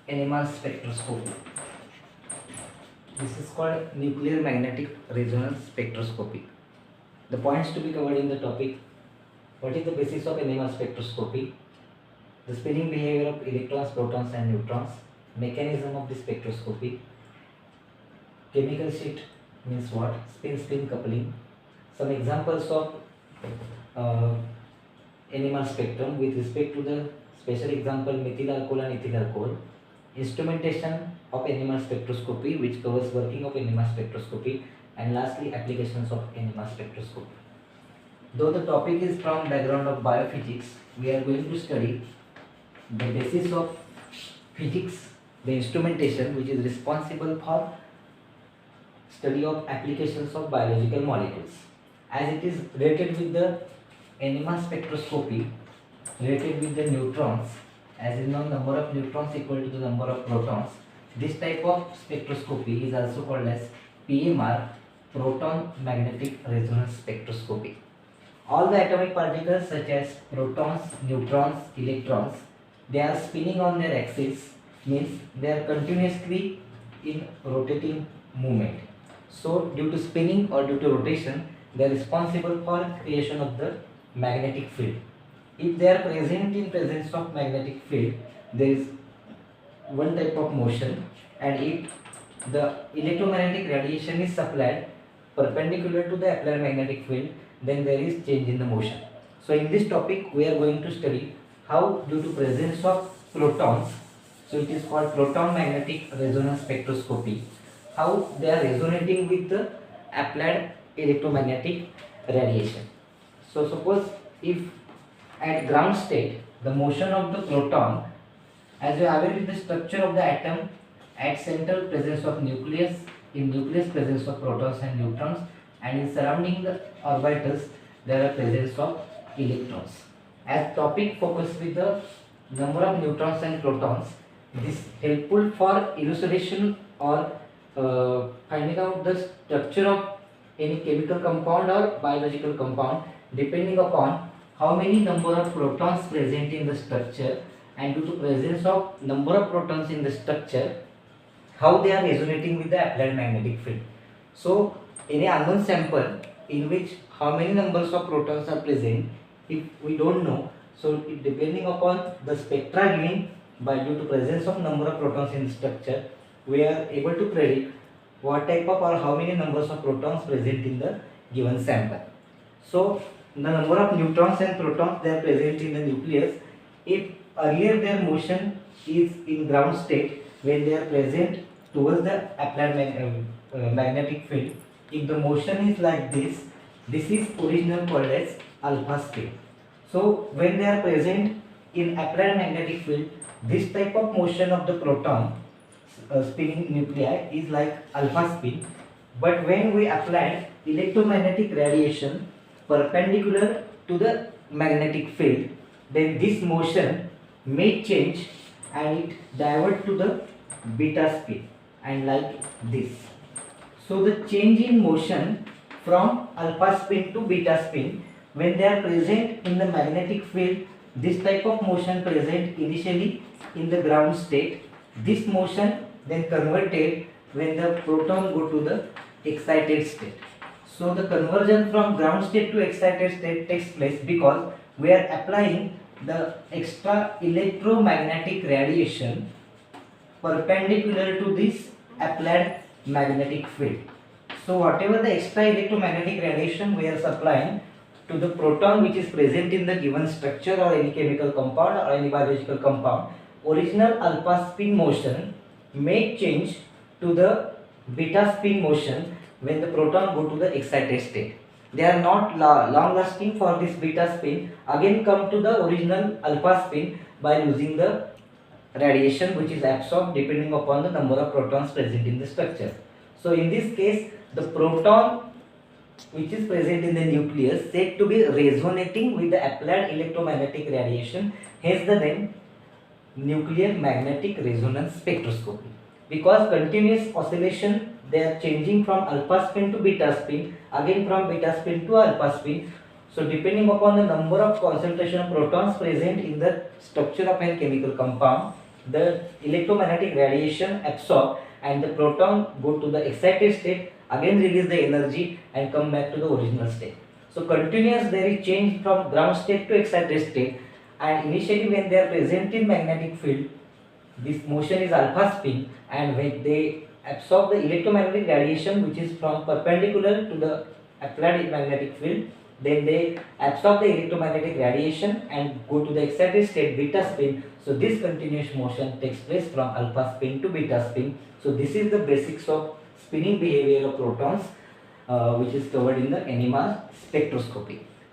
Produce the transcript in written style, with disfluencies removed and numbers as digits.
NMR spectroscopy. This is called nuclear magnetic resonance spectroscopy. The points to be covered in the topic: what is the basis of NMR spectroscopy, the spinning behavior of electrons, protons and neutrons, mechanism of the spectroscopy, chemical sheet means what, spin-spin coupling, some examples of uh, NMR spectrum with respect to the special example methyl alcohol and ethyl alcohol, instrumentation of NMR spectroscopy which covers working of NMR spectroscopy, and lastly applications of NMR spectroscopy. Though the topic is from background of biophysics, we are going to study the basis of physics, the instrumentation which is responsible for study of applications of biological molecules. As it is related with the NMR spectroscopy, related with the neutrons, as you know number of neutrons equal to the number of protons. This type of spectroscopy is also called as PMR, proton magnetic resonance spectroscopy. All the atomic particles such as protons, neutrons, electrons, they are spinning on their axis, means they are continuously in rotating movement. So due to spinning or due to rotation, they are responsible for creation of the magnetic field. If they are present in presence of magnetic field, there is one type of motion, and if the electromagnetic radiation is supplied perpendicular to the applied magnetic field, then there is change in the motion. So in this topic we are going to study how due to presence of protons, so it is called proton magnetic resonance spectroscopy, how they are resonating with the applied electromagnetic radiation. So suppose if at ground state the motion of the proton, as you are aware with the structure of the atom, at central presence of nucleus, in nucleus presence of protons and neutrons, and in surrounding the orbitals there are presence of electrons. As topic focus with the number of neutrons and protons, this helpful for elucidation or finding out the structure of any chemical compound or biological compound, depending upon how many number of protons present in the structure, and due to presence of number of protons in the structure, how they are resonating with the applied magnetic field. So any unknown sample in which how many numbers of protons are present, if we don't know, so it depending upon the spectra given by due to presence of number of protons in the structure, we are able to predict what type of or how many numbers of protons present in the given sample. So the number of neutrons and protons they are present in the nucleus, if earlier their motion is in ground state, when they are present towards the applied magnetic field, if the motion is like this is original called as alpha spin. So when they are present in applied magnetic field, this type of motion of the proton spinning nuclei is like alpha spin. But when we apply electromagnetic radiation perpendicular to the magnetic field, then this motion may change and it divert to the beta spin, and like this. So the change in motion from alpha spin to beta spin, when they are present in the magnetic field, this type of motion present initially in the ground state, this motion then converted when the proton go to the excited state. So the conversion from ground state to excited state takes place because we are applying the extra electromagnetic radiation perpendicular to this applied magnetic field. So whatever the extra electromagnetic radiation we are supplying to the proton which is present in the given structure or any chemical compound or any biological compound, original alpha spin motion may change to the beta spin motion when the proton go to the excited state. They are not long lasting for this beta spin, again come to the original alpha spin by losing the radiation which is absorbed depending upon the number of protons present in the structure. So in this case, the proton which is present in the nucleus said to be resonating with the applied electromagnetic radiation, hence the name nuclear magnetic resonance spectroscopy. Because continuous oscillation, they are changing from alpha spin to beta spin, again from beta spin to alpha spin. So depending upon the number of concentration of protons present in the structure of a chemical compound, the electromagnetic radiation absorbed and the proton go to the excited state, again release the energy and come back to the original state. So continuous there is change from ground state to excited state, and initially when they are present in magnetic field, this motion is alpha spin, and when they absorb the electromagnetic radiation which is from perpendicular to the applied magnetic field, then they absorb the electromagnetic radiation and go to the excited state beta spin. So this continuous motion takes place from alpha spin to beta spin. So this is the basics of spinning behavior of protons which is covered in the NMR spectroscopy.